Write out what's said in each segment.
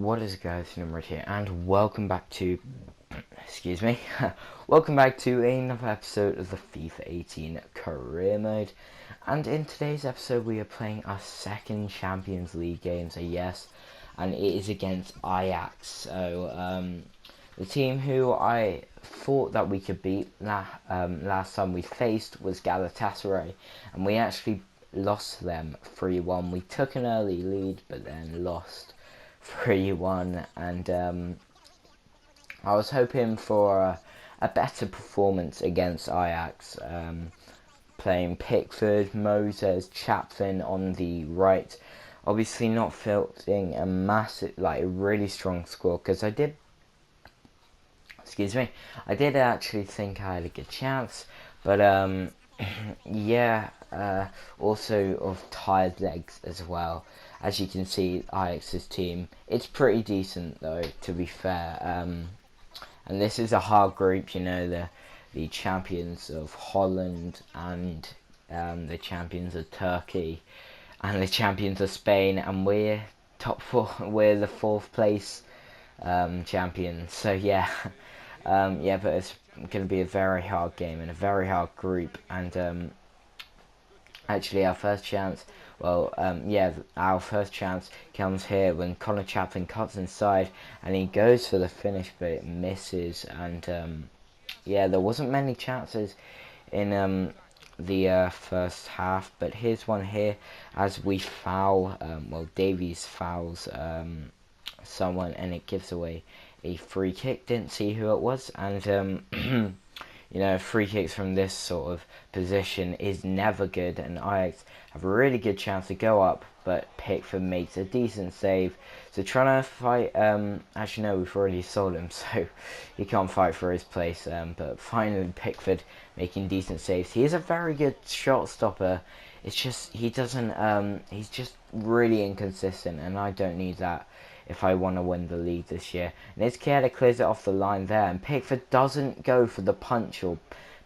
What is guys, Nimrod here, and welcome back to, excuse me, welcome back to another episode of the FIFA 18 career mode. And in today's episode we are playing our second Champions League game, so yes, and it is against Ajax. So the team who I thought that we could beat last time we faced was Galatasaray, and we actually lost to them 3-1. We took an early lead but then lost 3-1, and I was hoping for a better performance against Ajax, playing Pickford, Moses, Chaplin on the right. Obviously not fielding a massive, like a really strong score, because I did actually think I had a good chance, but yeah, also of tired legs as well. As you can see, Ajax's team, it's pretty decent though, to be fair. And this is a hard group, you know, the champions of Holland and the champions of Turkey and the champions of Spain, and we're top four. We're the fourth place champions. So yeah, yeah, but it's going to be a very hard game and a very hard group. And actually, our first chance, our first chance comes here when Connor Chaplin cuts inside and he goes for the finish, but it misses. And yeah, there wasn't many chances in the first half, but here's one here as we foul. Davies fouls someone, and it gives away a free kick. Didn't see who it was, and you know, free kicks from this sort of position is never good, and Ajax have a really good chance to go up, but Pickford makes a decent save. So trying to fight, actually no, we've already sold him, so he can't fight for his place, but finally Pickford making decent saves. He is a very good shot stopper. It's just, he doesn't, he's just really inconsistent, and I don't need that if I want to win the league this year. And Izquierda clears it off the line there, and Pickford doesn't go for the punch or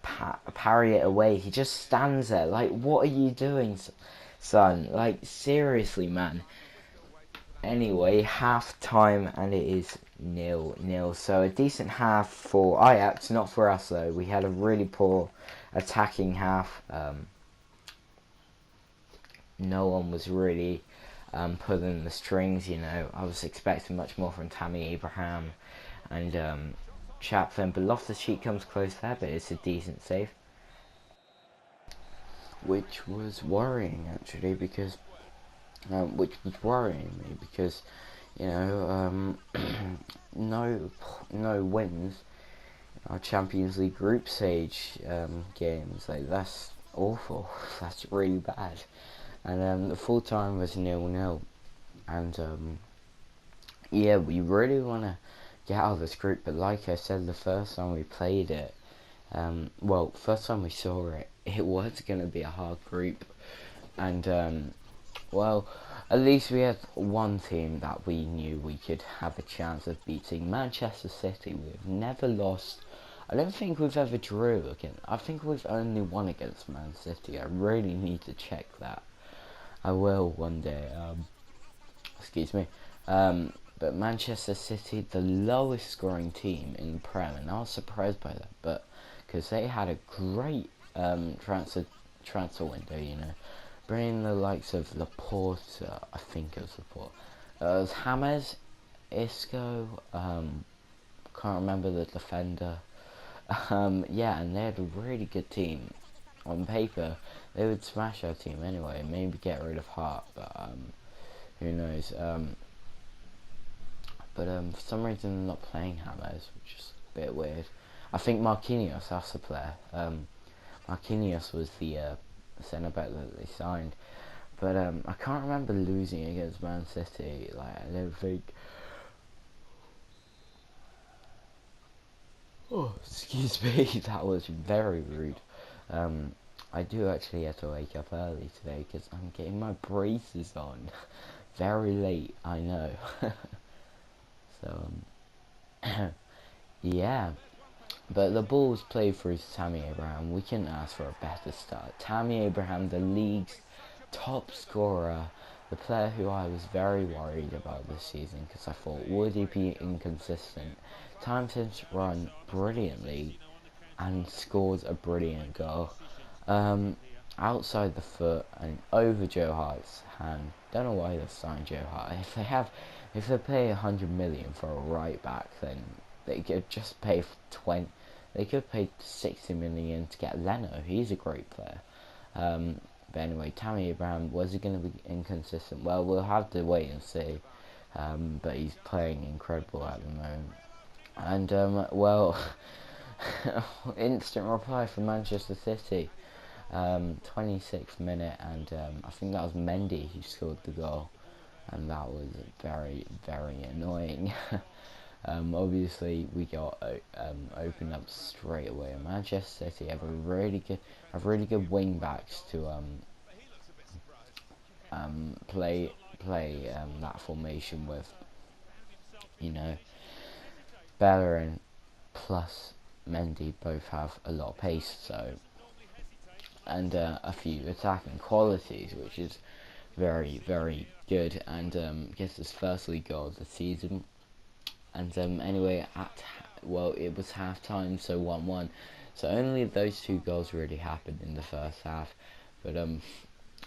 parry it away. He just stands there like, what are you doing, son? Like, seriously, man. Anyway, half time, and it is 0-0. So a decent half for Ajax, not for us though. We had a really poor attacking half. No one was really pulling the strings, you know. I was expecting much more from Tammy Abraham and Chaplin, but Loftus-Cheek comes close there, but it's a decent save, which was worrying actually, because you know, no wins our Champions League group stage games. Like, that's awful. That's really bad. And the full time was 0-0, and yeah, we really want to get out of this group. But like I said, the first time we played it, first time we saw it, it was going to be a hard group, and well, at least we had one team that we knew we could have a chance of beating. Manchester City, we've never lost. I don't think we've ever drew again. I think we've only won against Man City. I really need to check that. I will one day. Excuse me. But Manchester City, the lowest scoring team in the Prem, and I was surprised by that. But because they had a great transfer window, you know, bringing the likes of Laporte. I think it was Laporte. It was James, Isco. Can't remember the defender. Yeah, and they had a really good team. On paper, they would smash our team anyway, maybe get rid of Hart, but who knows. But for some reason they're not playing James, which is a bit weird. I think Marquinhos, that's the player. Marquinhos was the centre back that they signed. But I can't remember losing against Man City. Like, I don't think. Oh, excuse me, that was very rude. I do actually have to wake up early today because I'm getting my braces on. Very late, I know. So, yeah. But the ball's played through to Tammy Abraham. We couldn't ask for a better start. Tammy Abraham, the league's top scorer, the player who I was very worried about this season, because I thought, would he be inconsistent? Times has run brilliantly and scored a brilliant goal. Outside the foot and over Joe Hart's hand. Don't know why they've signed Joe Hart. If they pay 100 million for a right back, then they could just pay 20. They could pay 60 million to get Leno. He's a great player. But anyway, Tammy Abraham, was he going to be inconsistent? Well, we'll have to wait and see. But he's playing incredible at the moment. And well, instant reply from Manchester City. 26th minute, and I think that was Mendy who scored the goal, and that was very, very annoying. Obviously, we got opened up straight away. Manchester City have really good wing backs to play that formation with. You know, Bellerin plus Mendy both have a lot of pace, so. And a few attacking qualities, which is very, very good, and gets his first league goal of the season. And anyway, it was half time, so 1-1. So only those two goals really happened in the first half. But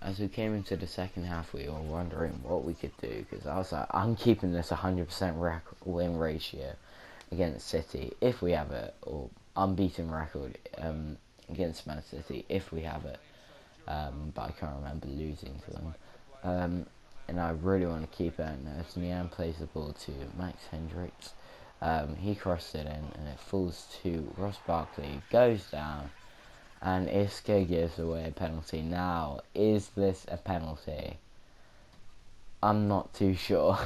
as we came into the second half, we were wondering what we could do, because I was like, I'm keeping this 100% win ratio against City if we have it, or unbeaten record against Man City if we have it, but I can't remember losing to them, and I really want to keep it. And as Nian plays the ball to Max Hendricks, he crossed it in and it falls to Ross Barkley, goes down, and Isco gives away a penalty. Now, is this a penalty? I'm not too sure.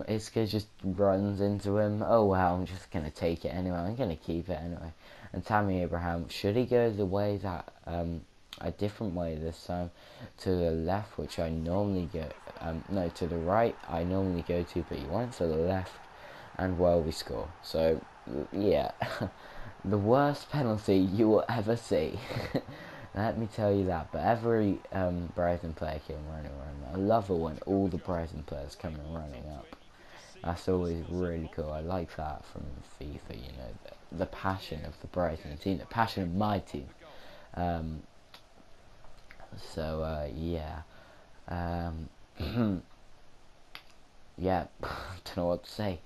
Isco just runs into him. Oh well, I'm just going to take it anyway. I'm going to keep it anyway. And Tammy Abraham, should he go the way that, a different way this time, to the left, which I normally go, no, to the right, I normally go to, but he went to the left, and well, we score. So, yeah, the worst penalty you will ever see. Let me tell you that. But every Brighton player came running around. I love it when all the Brighton players come running up. That's always really cool. I like that from FIFA, you know, the passion of the Brighton team, the passion of my team. Yeah. Yeah, don't know what to say.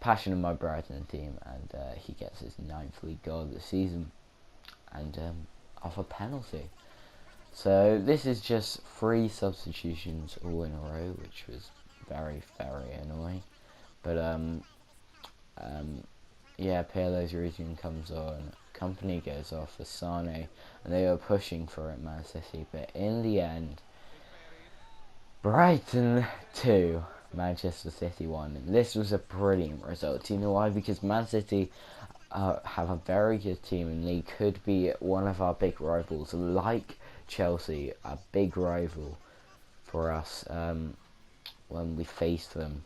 Passion of my Brighton team, and he gets his 9th league goal of the season, and off a penalty. So this is just 3 substitutions all in a row, which was very, very annoying. But yeah, Pirlo's routine comes on, Company goes off for Sane, and they were pushing for it, Man City, but in the end, Brighton 2, Manchester City 1. And this was a brilliant result. You know why? Because Man City have a very good team, and they could be one of our big rivals, like Chelsea, a big rival for us when we face them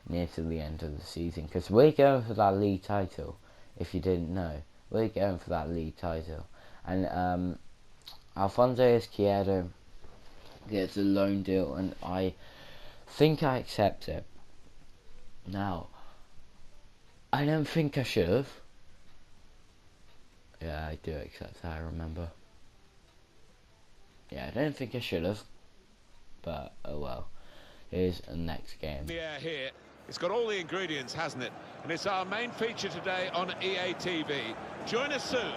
near to the end of the season, because we're going for that league title. If you didn't know, we're going for that league title. And Alfonso Izquierdo gets a loan deal, and I think I accept it. Now, I don't think I should have. Yeah, I do accept that, I remember. Yeah, I don't think I should have, but oh well. Here's the next game. Yeah, here. It's got all the ingredients, hasn't it? And it's our main feature today on EA TV. Join us soon.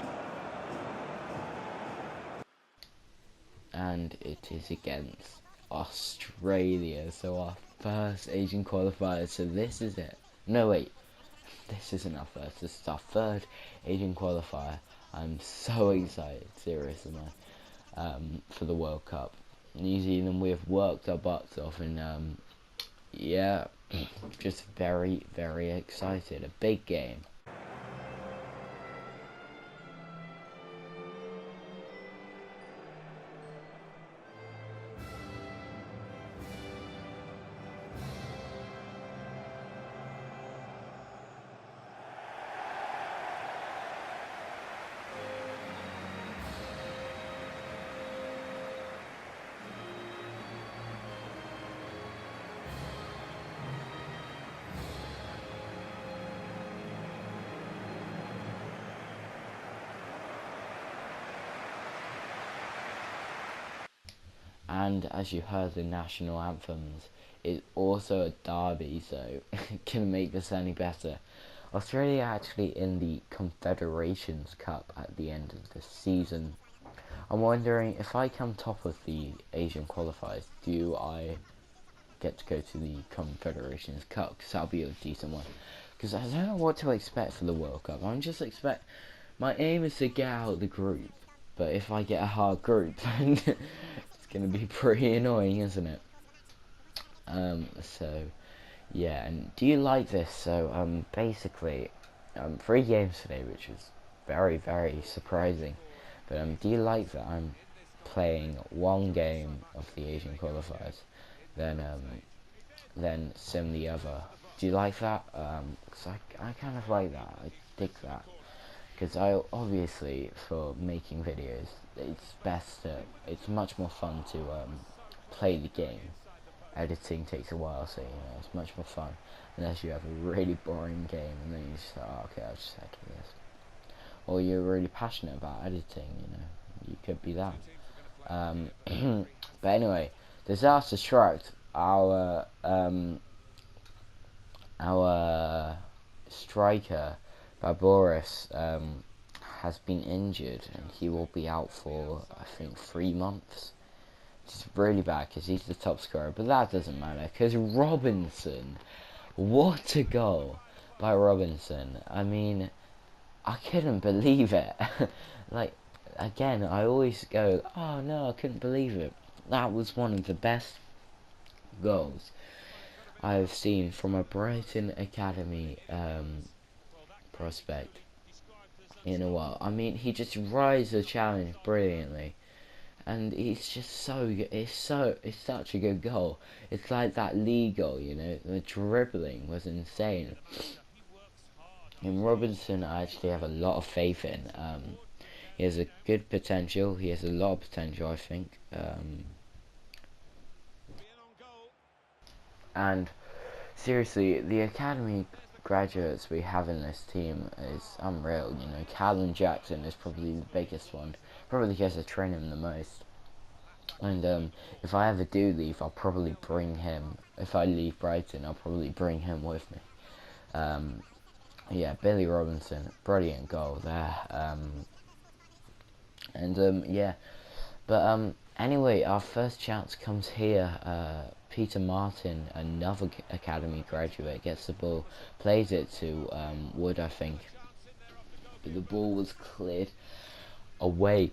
And it is against Australia, so our first Asian qualifier. So this is it. No, wait. This isn't our first. This is our 3rd Asian qualifier. I'm so excited, seriously, for the World Cup. New Zealand, we have worked our butts off, and yeah, just very, very excited. A big game. and as you heard, the national anthems is also a derby, so can make this any better. Australia actually in the Confederations Cup at the end of the season. I'm wondering if I come top of the Asian qualifiers, do I get to go to the Confederations Cup? Because that'll be a decent one. Because I don't know what to expect for the World Cup. My aim is to get out of the group, but if I get a hard group, then it's gonna be pretty annoying, isn't it? So yeah, and do you like this? So basically, 3 games today, which was very, very surprising. But do you like that I'm playing 1 game of the Asian qualifiers, then sim the other? Do you like that? 'Cause I kind of like that. I dig that. Because I obviously, for making videos, it's much more fun to play the game. Editing takes a while, so it's much more fun unless you have a really boring game and then you just like, oh, okay, I'll just edit this. Or you're really passionate about editing, you could be that. But anyway, disaster strike. Our striker, Barboris, has been injured and he will be out for I think 3 months. It's really bad because he's the top scorer, but that doesn't matter because Robinson, what a goal by Robinson. I mean, I couldn't believe it. Like, again, I always go, oh no, I couldn't believe it. That was one of the best goals I have seen from a Brighton Academy prospect in a while. I mean, he just rides the challenge brilliantly. And it's just it's such a good goal. It's like that league goal, the dribbling was insane. And Robinson, I actually have a lot of faith in. He has a good potential. He has a lot of potential, I think. And seriously, the academy graduates we have in this team is unreal. Callum Jackson is probably the biggest one. Probably because I train him the most. And if I ever do leave, I'll probably bring him. If I leave Brighton, I'll probably bring him with me. Yeah, Billy Robinson, brilliant goal there. Yeah, but anyway, our first chance comes here. Peter Martin, another academy graduate, gets the ball, plays it to Wood, I think. But the ball was cleared away.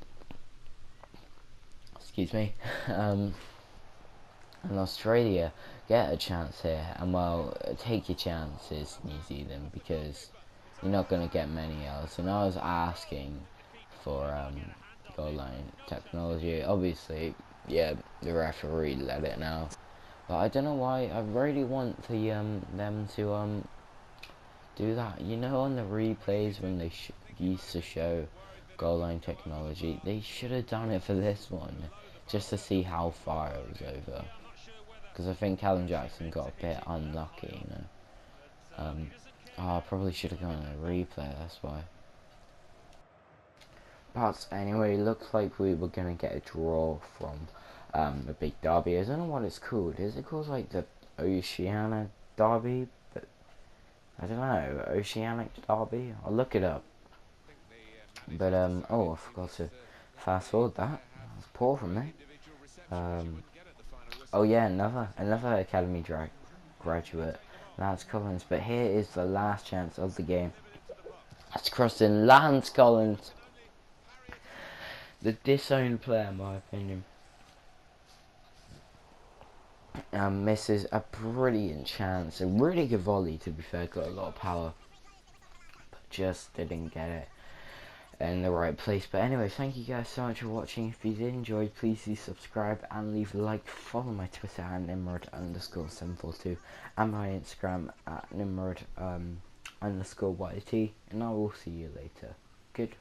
Excuse me. And Australia get a chance here, and well, take your chances, New Zealand, because you're not going to get many else. And I was asking for goal line technology. Obviously, yeah, the referee let it now, but I don't know why. I really want them to do that. On the replays when they used to show goal line technology, they should have done it for this one, just to see how far it was over. Because I think Callum Jackson got a bit unlucky, I probably should have gone on a replay, that's why. But anyway, it looks like we were going to get a draw from the big derby. I don't know what it's called. Is it called like the Oceania Derby? But I don't know. Oceanic Derby? I'll look it up. But oh, I forgot to fast forward that. That's poor from me. Oh yeah, another academy graduate. Lance Collins. But here is the last chance of the game. That's crossed in Lance Collins. The disowned player, in my opinion. Misses a brilliant chance. A really good volley, to be fair. Got a lot of power. But just didn't get it in the right place. But anyway, thank you guys so much for watching. If you did enjoy, please do subscribe and leave a like. Follow my Twitter at Nimrod_742 and my Instagram at Nimrod_YT. And I will see you later. Good.